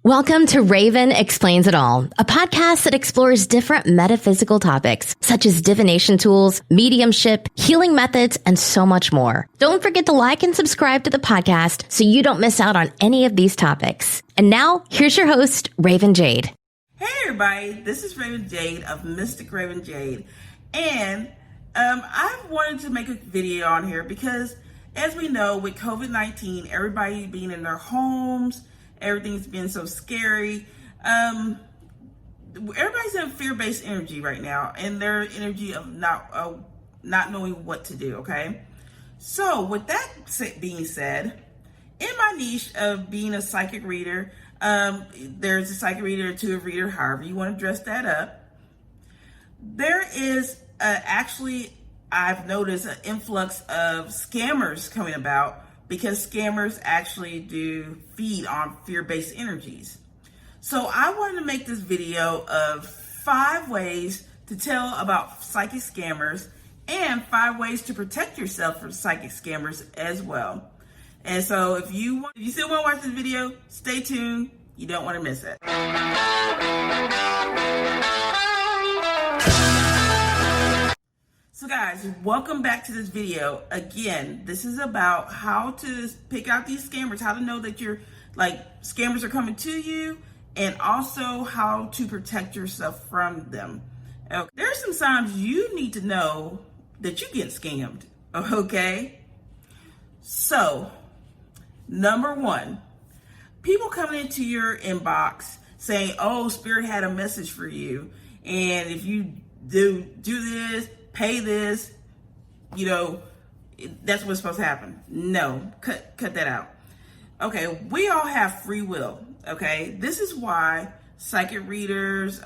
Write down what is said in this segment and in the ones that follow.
Welcome to Raven Explains It All, a podcast that explores different metaphysical topics such as divination tools, mediumship, healing methods, and so much more. Don't forget to like and subscribe to the podcast so you don't miss out on any of these topics. And now, here's your host, Raven Jade. Hey everybody, this is Raven Jade of Mystic Raven Jade, and I wanted to make a video on here because, as we know, with COVID-19, everybody being in their homes, everything's been so scary. Everybody's in fear-based energy right now, and their energy of not knowing what to do. Okay, so with that being said, in my niche of being a psychic reader, there's a psychic reader, intuitive reader, however you want to dress that up. There is actually, I've noticed an influx of scammers coming about because scammers actually do feed on fear-based energies. So I wanted to make this video of 5 ways to tell about psychic scammers and 5 ways to protect yourself from psychic scammers as well. And so if you still want to watch this video, stay tuned. You don't want to miss it. So guys, welcome back to this video. Again, this is about how to pick out these scammers, how to know that scammers are coming to you, and also how to protect yourself from them. Okay. There are some signs you need to know that you get scammed, okay? So, number 1, people coming into your inbox saying, oh, Spirit had a message for you, and if you do this, pay this, that's what's supposed to happen. No, cut that out. Okay, we all have free will, okay? This is why psychic readers,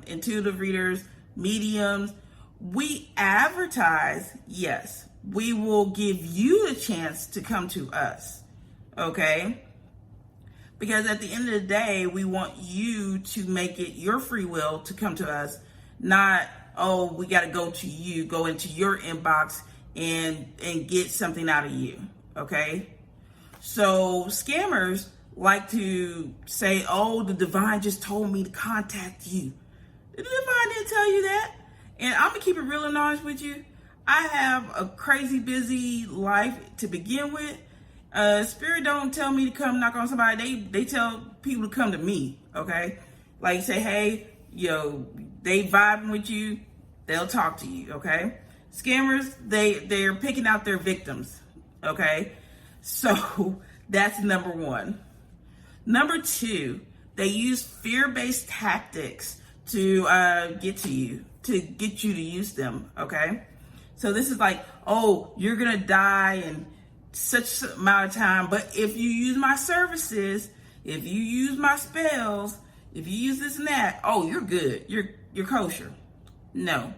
intuitive readers, mediums, we advertise, yes, we will give you the chance to come to us, okay? Because at the end of the day, we want you to make it your free will to come to us, not, oh, we got to go into your inbox and get something out of you, okay? So scammers like to say, oh, the divine just told me to contact you. The divine didn't tell you that. And I'm going to keep it real and honest with you. I have a crazy busy life to begin with. Spirit don't tell me to come knock on somebody. They tell people to come to me, okay? Like say, hey, they vibing with you. They'll talk to you, okay? Scammers, they're picking out their victims, okay? So that's number 1. Number 2, they use fear-based tactics to get to you, to get you to use them, okay? So this is like, oh, you're gonna die in such amount of time, but if you use my services, if you use my spells, if you use this and that, oh, you're good, you're kosher. No.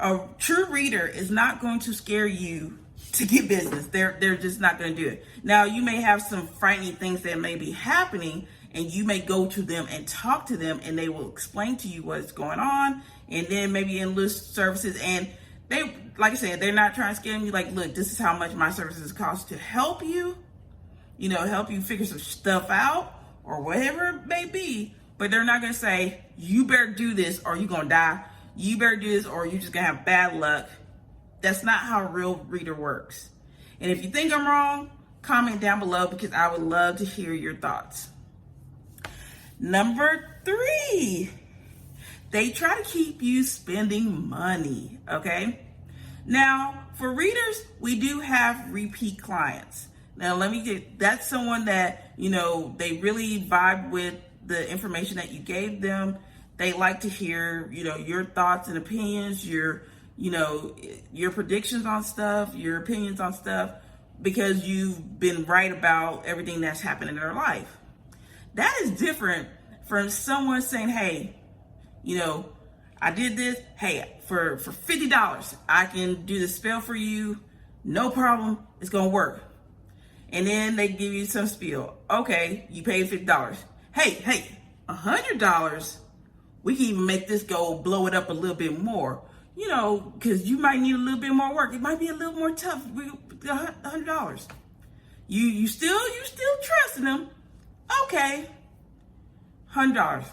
A true reader is not going to scare you to get business. They're just not going to do it. Now, you may have some frightening things that may be happening, and you may go to them and talk to them, and they will explain to you what's going on, and then maybe enlist services. And they, like I said, they're not trying to scare you. Like, look, this is how much my services cost to help you, help you figure some stuff out or whatever it may be. But they're not going to say, you better do this or you're going to die. You better do this or you're just going to have bad luck. That's not how a real reader works. And if you think I'm wrong, comment down below because I would love to hear your thoughts. Number 3, they try to keep you spending money, okay? Now, for readers, we do have repeat clients. Now, that's someone that, they really vibe with the information that you gave them. They like to hear, your thoughts and opinions, your predictions on stuff, your opinions on stuff, because you've been right about everything that's happened in their life. That is different from someone saying, hey, I did this. Hey, for $50, I can do the spell for you. No problem. It's going to work. And then they give you some spiel. Okay, you paid $50. Hey, $100. We can even make this blow it up a little bit more. Because you might need a little bit more work. It might be a little more tough. $100. You still trusting them. Okay, $100.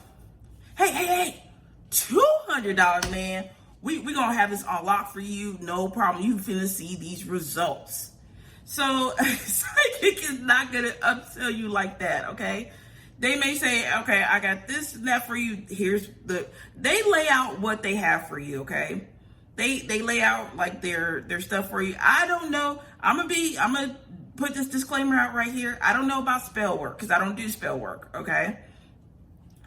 Hey, $200, man. We gonna have this on lock for you, no problem. You finna see these results. So psychic is not gonna upsell you like that, okay? They may say, okay, I got this and that for you. They lay out what they have for you, okay? They lay out like their stuff for you. I don't know. I'm gonna put this disclaimer out right here. I don't know about spell work because I don't do spell work, okay?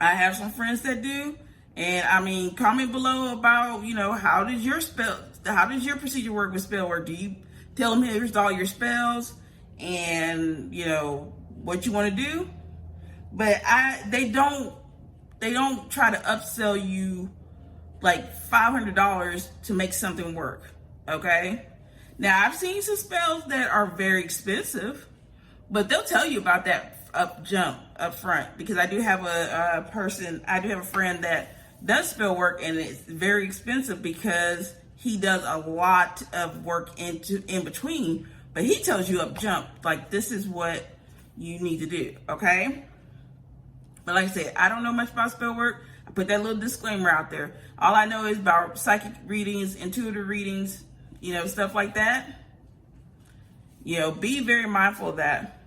I have some friends that do. And I mean, comment below about, how does your procedure work with spell work? Do you tell them, here's all your spells and, what you want to do? But they don't try to upsell you like $500 to make something work, okay? Now, I've seen some spells that are very expensive, but they'll tell you about that up front, because I do have a friend that does spell work, and it's very expensive because he does a lot of work in between, but he tells you up jump, like, this is what you need to do, okay? But like I said, I don't know much about spell work. I put that little disclaimer out there. All I know is about psychic readings, intuitive readings, stuff like that. Be very mindful of that.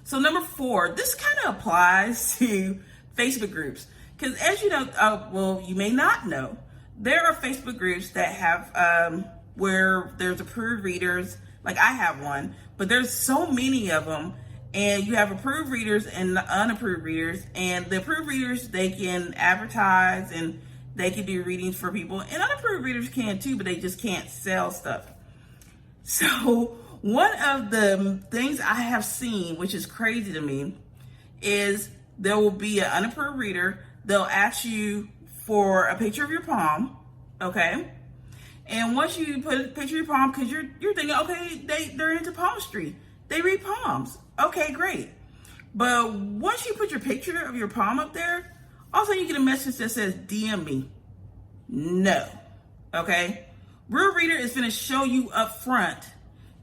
So number 4, this kind of applies to Facebook groups. Because as you know, you may not know, there are Facebook groups that have where there's approved readers. Like I have one, but there's so many of them, and you have approved readers and unapproved readers. And the approved readers, they can advertise and they can do readings for people, and unapproved readers can too, but they just can't sell stuff. So one of the things I have seen, which is crazy to me, is there will be an unapproved reader. They'll ask you for a picture of your palm, okay? And once you put a picture of your palm, because you're thinking, okay, they're into palmistry. They read palms. Okay, great. But once you put your picture of your palm up there, all of a sudden you get a message that says, DM me. No, okay? Real Reader is going to show you up front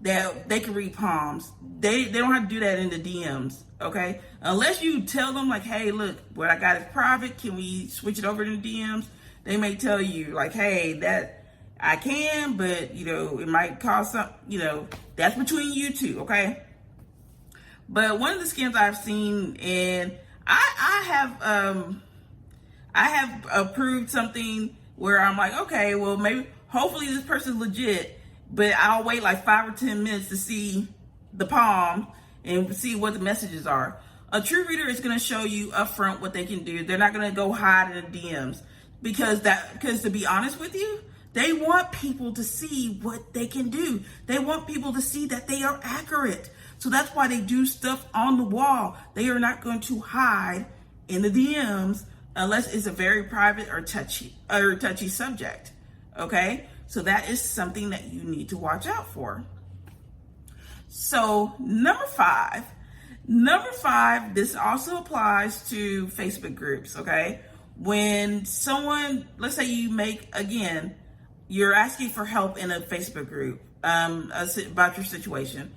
that they can read palms. They don't have to do that in the DMs, okay? Unless you tell them, like, hey, look, what I got is private. Can we switch it over to the DMs? They may tell you, like, hey, that I can, but, it might cause some, that's between you two, okay? But one of the scams I've seen, and I have approved something where I'm like, okay, well, maybe, hopefully this person's legit, but I'll wait like 5 or 10 minutes to see the palm and see what the messages are. A true reader is going to show you up front what they can do. They're not going to go hide in the DMs because to be honest with you, they want people to see what they can do. They want people to see that they are accurate. So that's why they do stuff on the wall. They are not going to hide in the DMs unless it's a very private or touchy subject. Okay? So that is something that you need to watch out for. So number five, this also applies to Facebook groups, okay? When someone, let's say you you're asking for help in a Facebook group about your situation,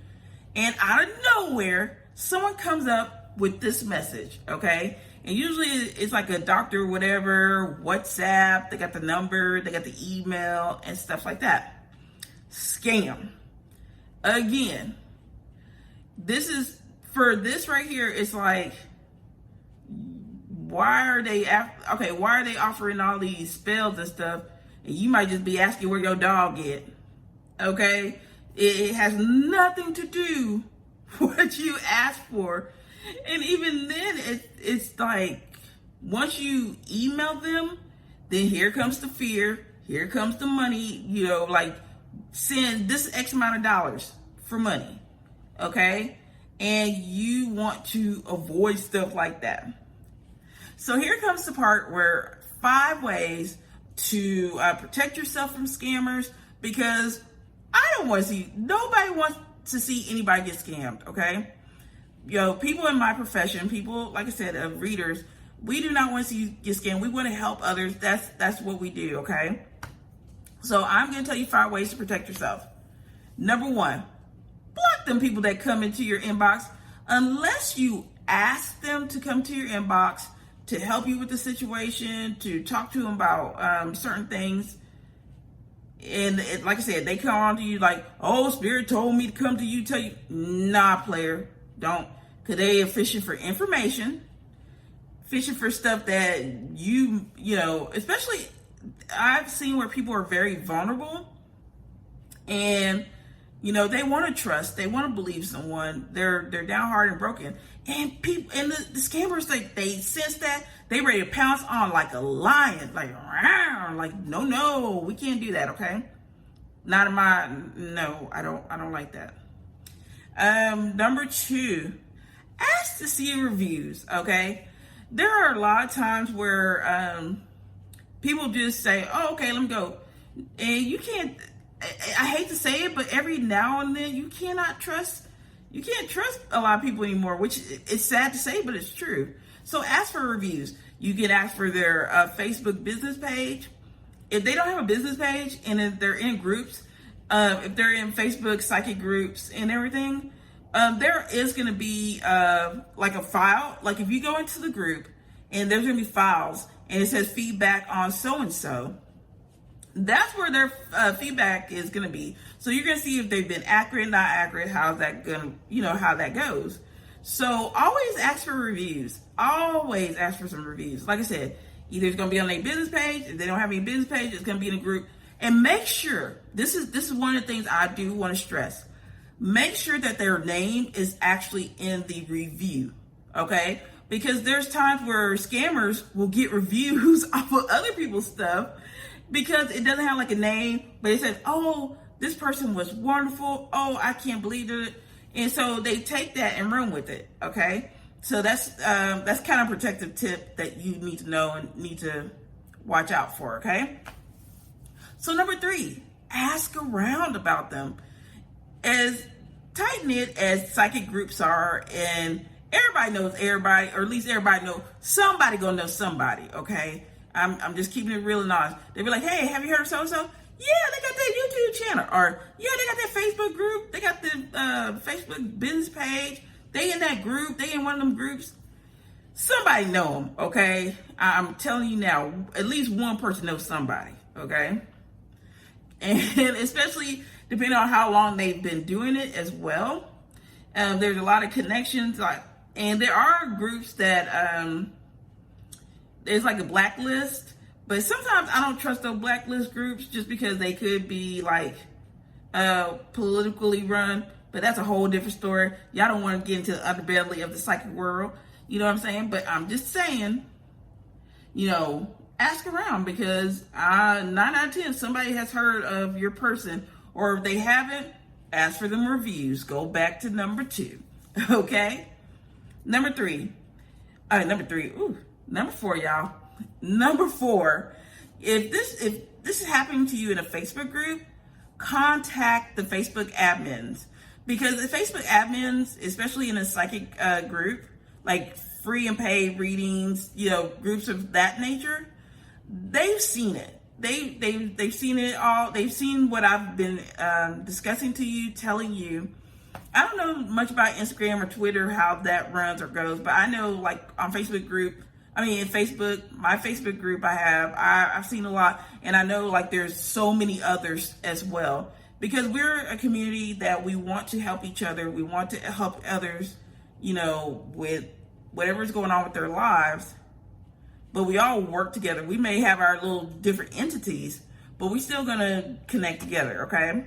and out of nowhere, someone comes up with this message, okay? And usually it's like a doctor, whatever, WhatsApp, they got the number, they got the email, and stuff like that. Scam. Again, this right here, it's like, why are they offering all these spells and stuff, and you might just be asking where your dog is, okay? It has nothing to do with what you asked for. And even then, it's like, once you email them, then here comes the fear, here comes the money, like, send this X amount of dollars for money, okay? And you want to avoid stuff like that. So here comes the part where 5 ways to protect yourself from scammers, because nobody wants to see anybody get scammed, okay? People in my profession, people, like I said, readers, we do not want to see you get scammed. We want to help others. That's what we do, okay? So I'm going to tell you 5 ways to protect yourself. Number 1, block them people that come into your inbox. Unless you ask them to come to your inbox, to help you with the situation, to talk to them about certain things. And like I said, they come on to you like, oh, Spirit told me to come to you, tell you. Nah, player, don't. Because they are fishing for information, fishing for stuff that you know, especially I've seen where people are very vulnerable and, you know, they want to trust, they want to believe someone, they're downhearted and broken. And people, and the scammers, they sense that, they ready to pounce on like a lion, like no, we can't do that, okay? Not in my, no, I don't like that. Number 2, ask to see reviews, okay? There are a lot of times where people just say, oh, okay, let me go. And you can't, I hate to say it, but every now and then you can't trust a lot of people anymore, which is sad to say, but it's true. So ask for reviews. You can ask for their Facebook business page. If they don't have a business page and if they're in groups, if they're in Facebook psychic groups and everything, there is going to be like a file. Like if you go into the group and there's going to be files and it says feedback on so-and-so, that's where their feedback is going to be. So you're going to see if they've been accurate, not accurate, how's that going to, how that goes. So always ask for reviews. Always ask for some reviews. Like I said, either it's going to be on their business page. If they don't have any business page, it's going to be in a group. And make sure, this is one of the things I do want to stress. Make sure that their name is actually in the review, okay? Because there's times where scammers will get reviews off of other people's stuff because it doesn't have like a name, but it says, oh, this person was wonderful. Oh, I can't believe it. And so they take that and run with it, okay? So that's kind of a protective tip that you need to know and need to watch out for, okay? So number 3, ask around about them. As tight-knit as psychic groups are, and everybody knows everybody, or at least everybody knows somebody gonna know somebody, okay? I'm just keeping it real and honest. They be like, hey, have you heard of so-and-so? Yeah, they got that YouTube channel. Or, yeah, they got that Facebook group. They got the Facebook business page. They in that group. They in one of them groups. Somebody know them, okay? I'm telling you now, at least one person knows somebody, okay? And especially depending on how long they've been doing it as well. There's a lot of connections. And there are groups that there's like a blacklist. But sometimes I don't trust those blacklist groups just because they could be like politically run. But that's a whole different story. Y'all don't want to get into the underbelly of the psychic world. You know what I'm saying? But I'm just saying, ask around because 9 out of 10, somebody has heard of your person. Or if they haven't, ask for them reviews. Go back to number 2. Okay? Number 4, y'all. Number 4, if this is happening to you in a Facebook group, contact the Facebook admins. Because the Facebook admins, especially in a psychic group, like free and paid readings, groups of that nature, they've seen it. They've seen it all. They've seen what I've been discussing to you, telling you. I don't know much about Instagram or Twitter, how that runs or goes, but I know like on Facebook group, in Facebook, my Facebook group I've seen a lot, and I know like there's so many others as well. Because we're a community that we want to help each other. We want to help others, with whatever's going on with their lives. But we all work together. We may have our little different entities, but we're still going to connect together, okay?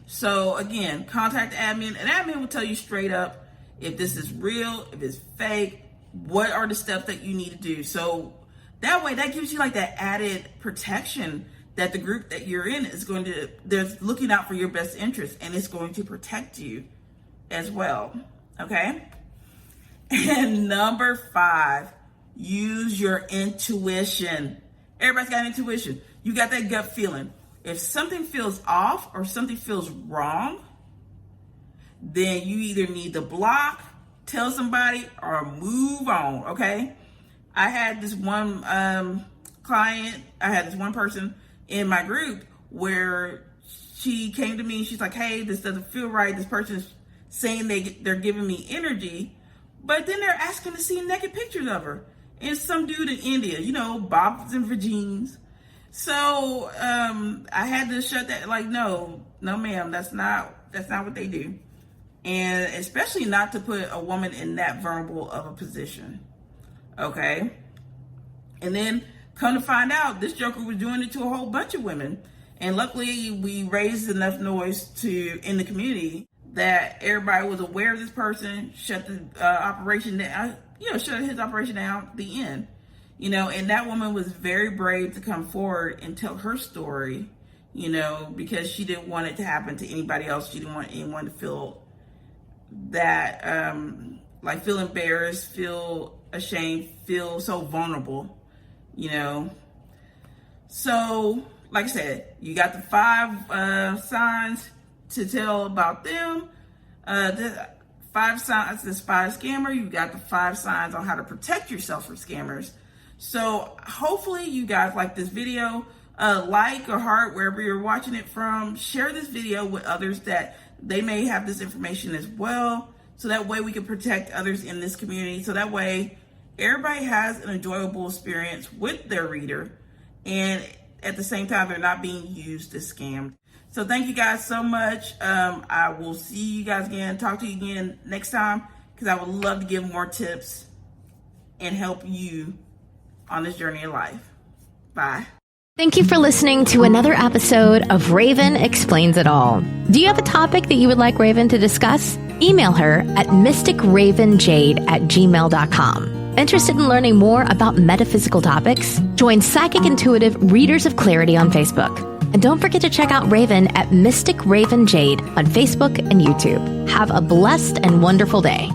So, again, contact admin. And admin will tell you straight up if this is real, if it's fake, what are the steps that you need to do. So, that way, that gives you like that added protection that the group that you're in is they're looking out for your best interest, and it's going to protect you as well, okay? And number 5, use your intuition. Everybody's got intuition. You got that gut feeling. If something feels off or something feels wrong, then you either need to block, tell somebody, or move on, okay? I had this one client, I had this one person in my group where she came to me, she's like, hey, this doesn't feel right. This person's saying they're giving me energy, But then they're asking to see naked pictures of her. And some dude in India, bobs and vagines. So I had to shut that, no ma'am, that's not what they do. And especially not to put a woman in that vulnerable of a position. Okay? And then come to find out, this joker was doing it to a whole bunch of women. And luckily we raised enough noise in the community that everybody was aware of this person, shut the operation down, shut his operation down at the end. And that woman was very brave to come forward and tell her story, because she didn't want it to happen to anybody else. She didn't want anyone to feel that, feel embarrassed, feel ashamed, feel so vulnerable, So, like I said, you got the 5 signs to tell about them. The 5 signs to spot a scammer. You got the 5 signs on how to protect yourself from scammers. So hopefully you guys like this video. Like or heart wherever you're watching it from. Share this video with others that they may have this information as well. So that way we can protect others in this community. So that way everybody has an enjoyable experience with their reader. And at the same time, they're not being used as scammed. So thank you guys so much. I will see you guys again, talk to you again next time, because I would love to give more tips and help you on this journey of life. Bye. Thank you for listening to another episode of Raven Explains It All. Do you have a topic that you would like Raven to discuss? Email her at mysticravenjade@gmail.com. Interested in learning more about metaphysical topics? Join Psychic Intuitive Readers of Clarity on Facebook. And don't forget to check out Raven at Mystic Raven Jade on Facebook and YouTube. Have a blessed and wonderful day.